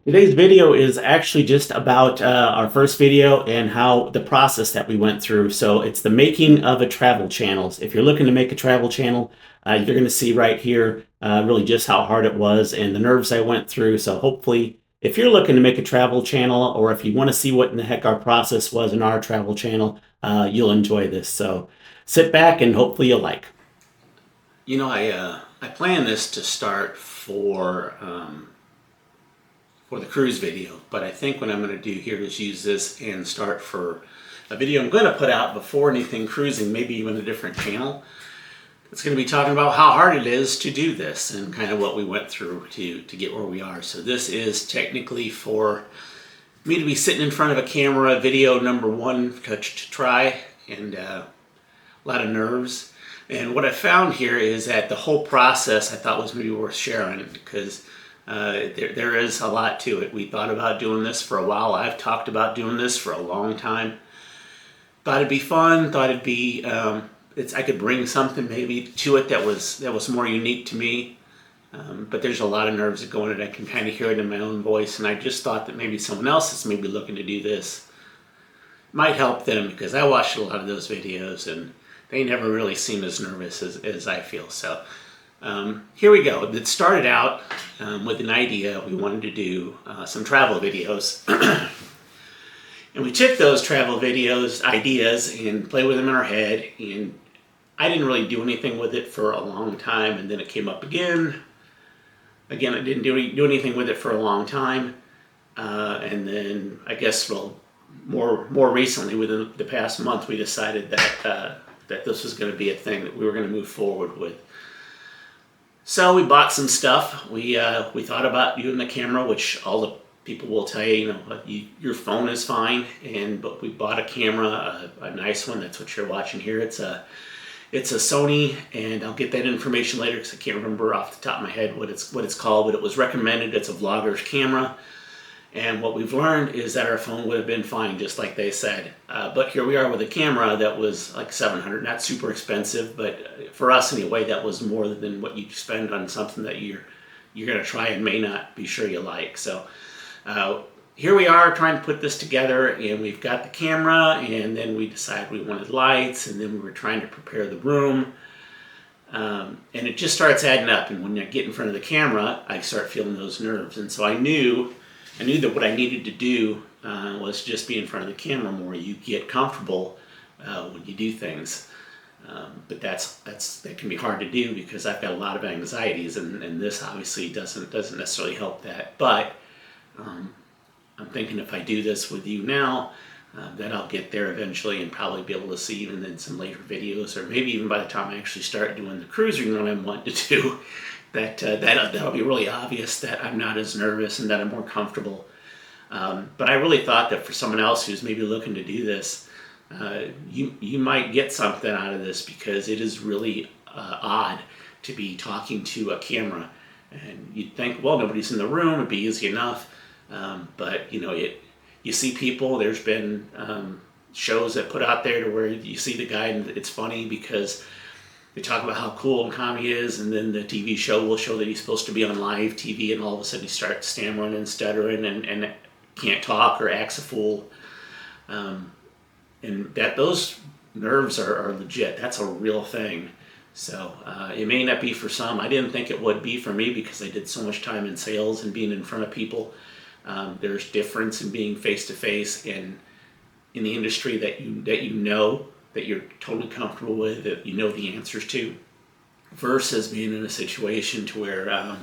Today's video is actually just about our first video and how the process that we went through. So it's the making of a travel channel. If you're looking to make a travel channel, you're going to see right here really just how hard it was and the nerves I went through. So hopefully, if you're looking to make a travel channel or if you want to see what in the heck our process was in our travel channel, you'll enjoy this. So sit back and hopefully you'll like. I planned this to start for the cruise video, but I think what I'm going to do here is use this and start for a video I'm going to put out before anything cruising, maybe even a different channel. It's going to be talking about how hard it is to do this and kind of what we went through to get where we are. So this is technically for me to be sitting in front of a camera, video number one to try, and a lot of nerves. And what I found here is that the whole process I thought was maybe worth sharing because there is a lot to it. We thought about doing this for a while. I've talked about doing this for a long time. Thought it'd be fun. Thought it'd be I could bring something maybe to it that was more unique to me. But there's a lot of nerves that go in it. I can kind of hear it in my own voice, and I just thought that maybe someone else that's maybe looking to do this might help them because I watched a lot of those videos and they never really seem as nervous as I feel. So. Here we go. It started out with an idea. We wanted to do some travel videos. And we took those travel videos, ideas, and play with them in our head. And I didn't really do anything with it for a long time. And then it came up again. Again, I didn't do anything with it for a long time. And then I guess, more recently, within the past month, we decided that this was going to be a thing that we were going to move forward with. So we bought some stuff. We thought about using the camera, which all the people will tell you, your phone is fine. But we bought a camera, a nice one. That's what you're watching here. It's a Sony, and I'll get that information later because I can't remember off the top of my head what it's called. But it was recommended. It's a vlogger's camera. And what we've learned is that our phone would have been fine, just like they said. But here we are with a camera that was like $700, not super expensive, but for us anyway, that was more than what you spend on something that you're going to try and may not be sure you like. So here we are trying to put this together, and we've got the camera, and then we decided we wanted lights, and then we were trying to prepare the room. And it just starts adding up, and when I get in front of the camera, I start feeling those nerves. And so I knew that what I needed to do was just be in front of the camera more. You get comfortable when you do things, but that can be hard to do because I've got a lot of anxieties, and this obviously doesn't necessarily help that. But I'm thinking if I do this with you now, that I'll get there eventually and probably be able to see even in some later videos, or maybe even by the time I actually start doing the cruising run I'm wanting to do. That'll be really obvious that I'm not as nervous and that I'm more comfortable. But I really thought that for someone else who's maybe looking to do this, you might get something out of this because it is really odd to be talking to a camera. And you'd think, well, nobody's in the room, it'd be easy enough. But you see people. There's been shows that put out there to where you see the guy and it's funny because they talk about how cool and calm he is, and then the TV show will show that he's supposed to be on live TV, and all of a sudden he starts stammering and stuttering and can't talk or acts a fool. And that those nerves are legit. That's a real thing. So it may not be for some. I didn't think it would be for me because I did so much time in sales and being in front of people. There's difference in being face to face and in the industry that that you're totally comfortable with, that you know the answers to, versus being in a situation to where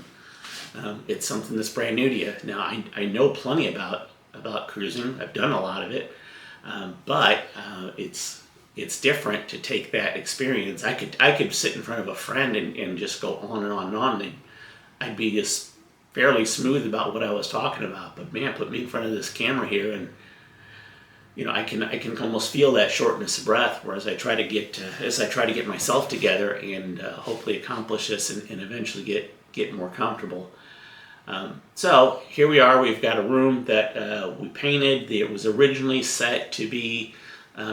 it's something that's brand new to you. Now, I know plenty about cruising. I've done a lot of it, but it's different to take that experience. I could sit in front of a friend and just go on and on and on, and I'd be just fairly smooth about what I was talking about. But man, put me in front of this camera here, and I can almost feel that shortness of breath. Whereas I try to get myself together and hopefully accomplish this and eventually get more comfortable. So here we are. We've got a room that we painted. It was originally set to be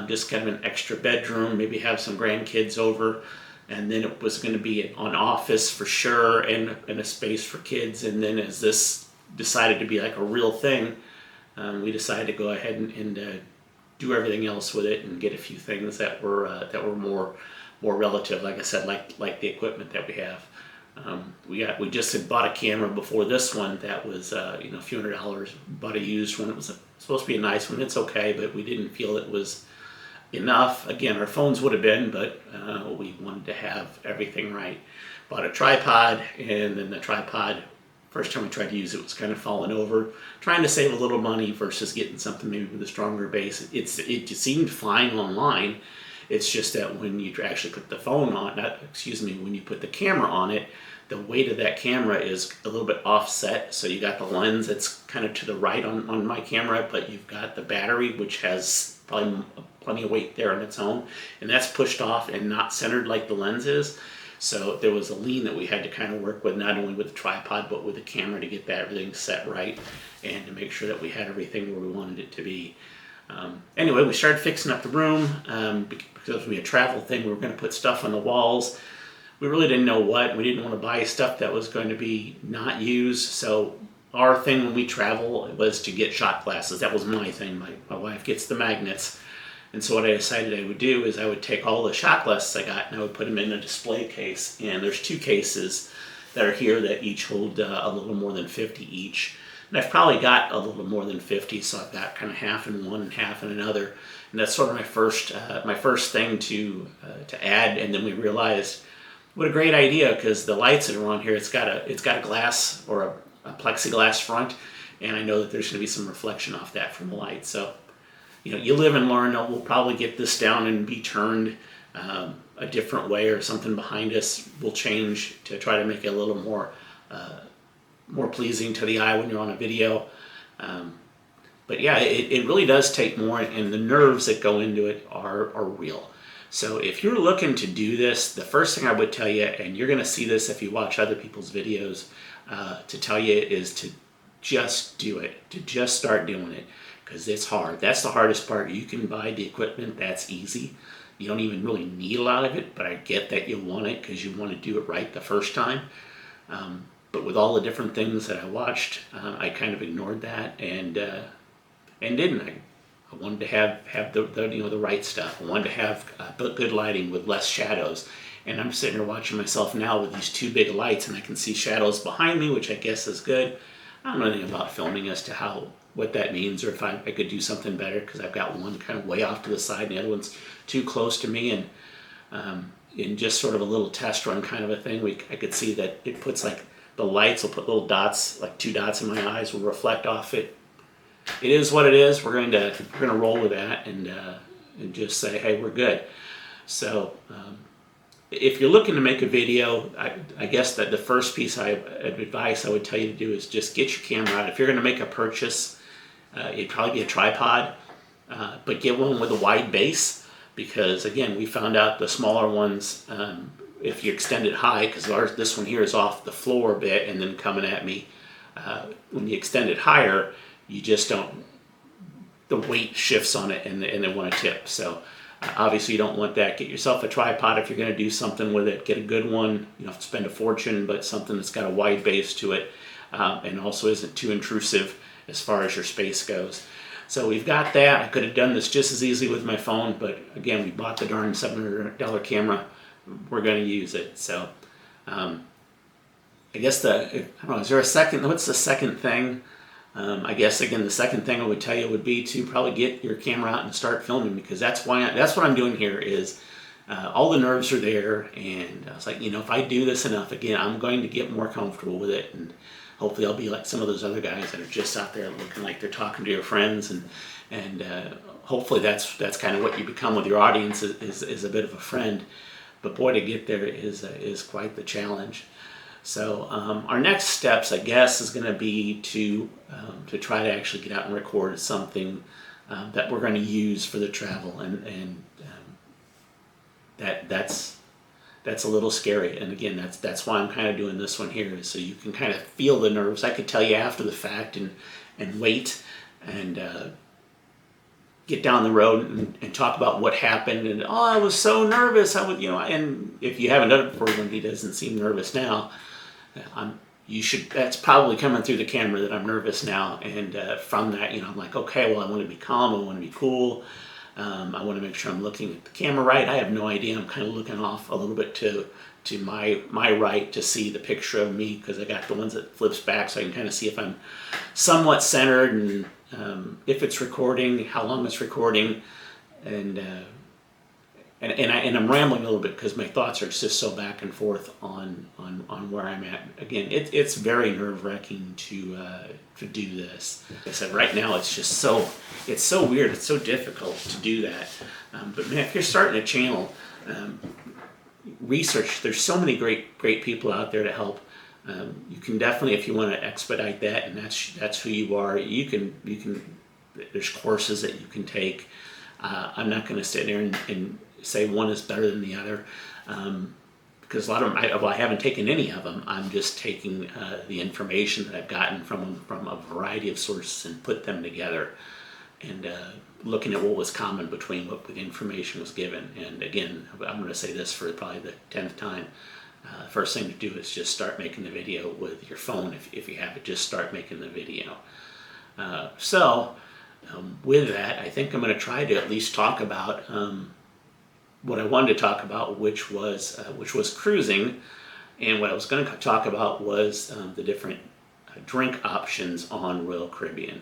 just kind of an extra bedroom, maybe have some grandkids over. And then it was going to be an office for sure and a space for kids. And then as this decided to be like a real thing, we decided to go ahead and do everything else with it and get a few things that were more relative. Like I said, like the equipment that we have. We just had bought a camera before this one that was a few $100. Bought a used one. It was supposed to be a nice one. It's okay, but we didn't feel it was enough. Again, our phones would have been, but we wanted to have everything right. Bought a tripod, and then the tripod, first time we tried to use it, was kind of falling over. Trying to save a little money versus getting something maybe with a stronger base. It seemed fine online. It's just that when you actually put the phone on, when you put the camera on it, the weight of that camera is a little bit offset. So you got the lens that's kind of to the right on my camera, but you've got the battery, which has probably plenty of weight there on its own, and that's pushed off and not centered like the lens is. So there was a lean that we had to kind of work with, not only with the tripod, but with the camera to get that everything set right and to make sure that we had everything where we wanted it to be. Anyway, we started fixing up the room because it was a travel thing. We were going to put stuff on the walls. We really didn't know what. We didn't want to buy stuff that was going to be not used. So our thing when we travel was to get shot glasses. That was my thing. My wife gets the magnets. And so what I decided I would do is I would take all the shot glasses I got and I would put them in a display case. And there's 2 cases that are here that each hold a little more than 50 each. And I've probably got a little more than 50, so I've got kind of half in one and half in another. And that's sort of my first thing to add. And then we realized what a great idea, because the lights that are on here, it's got a glass or a plexiglass front, and I know that there's going to be some reflection off that from the light. So, you live and learn. We'll probably get this down and be turned a different way, or something behind us will change to try to make it a little more pleasing to the eye when you're on a video. But yeah, it really does take more, and the nerves that go into it are real. So if you're looking to do this, the first thing I would tell you, and you're going to see this if you watch other people's videos, to tell you is to just do it, to just start doing it, because it's hard. That's the hardest part. You can buy the equipment, that's easy. You don't even really need a lot of it, but I get that you want it because you want to do it right the first time. But with all the different things that I watched, I kind of ignored that and didn't. I wanted to have the right stuff. I wanted to have good lighting with less shadows. And I'm sitting here watching myself now with these 2 big lights, and I can see shadows behind me, which I guess is good. I don't know anything about filming as to what that means, or if I could do something better, because I've got one kind of way off to the side and the other one's too close to me. And in just sort of a little test run kind of a thing, I could see that it puts the lights will put little dots, like 2 dots in my eyes, will reflect off it. It is what it is. We're going to roll with that and just say, hey, we're good. So if you're looking to make a video, I guess that the first piece of advice I would tell you to do is just get your camera out. If you're going to make a purchase, it'd probably be a tripod, but get one with a wide base, because again, we found out the smaller ones, if you extend it high, because this one here is off the floor a bit and then coming at me, when you extend it higher, you just don't, the weight shifts on it and they want to tip. So obviously you don't want that. Get yourself a tripod if you're going to do something with it. Get a good one. You don't have to spend a fortune, but something that's got a wide base to it, and also isn't too intrusive as far as your space goes. So we've got that. I could have done this just as easily with my phone, but again, we bought the darn $700 camera. We're going to use it. So I guess I don't know, is there a second, what's the second thing? I guess again, the second thing I would tell you would be to probably get your camera out and start filming, because that's what I'm doing here is all the nerves are there, and I was like, if I do this enough, again, I'm going to get more comfortable with it, and hopefully I'll be like some of those other guys that are just out there looking like they're talking to your friends, and hopefully that's kind of what you become with your audience, is a bit of a friend. But boy, to get there is quite the challenge. So our next steps, I guess, is going to be to try to actually get out and record something that we're going to use for the travel, and that's a little scary. And again, that's why I'm kind of doing this one here, is so you can kind of feel the nerves. I could tell you after the fact and wait and get down the road and talk about what happened, and I was so nervous. And if you haven't done it before, when he doesn't seem nervous now, that's probably coming through the camera that I'm nervous now. And from that, I'm like, okay, well, I want to be calm. I want to be cool. I want to make sure I'm looking at the camera right. I have no idea. I'm kind of looking off a little bit to my right to see the picture of me, because I got the ones that flips back, so I can kind of see if I'm somewhat centered, and if it's recording, how long it's recording, and I'm rambling a little bit because my thoughts are just so back and forth on where I'm at. Again, it's very nerve-wracking to do this. Like I said, right now it's so weird. It's so difficult to do that. But man, if you're starting a channel, research. There's so many great people out there to help. You can definitely, if you want to expedite that, and that's who you are. You can. There's courses that you can take. I'm not going to sit there and say one is better than the other, because a lot of them, I haven't taken any of them. I'm just taking the information that I've gotten from a variety of sources and put them together, and looking at what was common between what the information was given. And again, I'm going to say this for probably the 10th time. First thing to do is just start making the video with your phone. If you have it, just start making the video. With that, I think I'm going to try to at least talk about what I wanted to talk about, which was cruising, and what I was going to talk about was the different drink options on Royal Caribbean.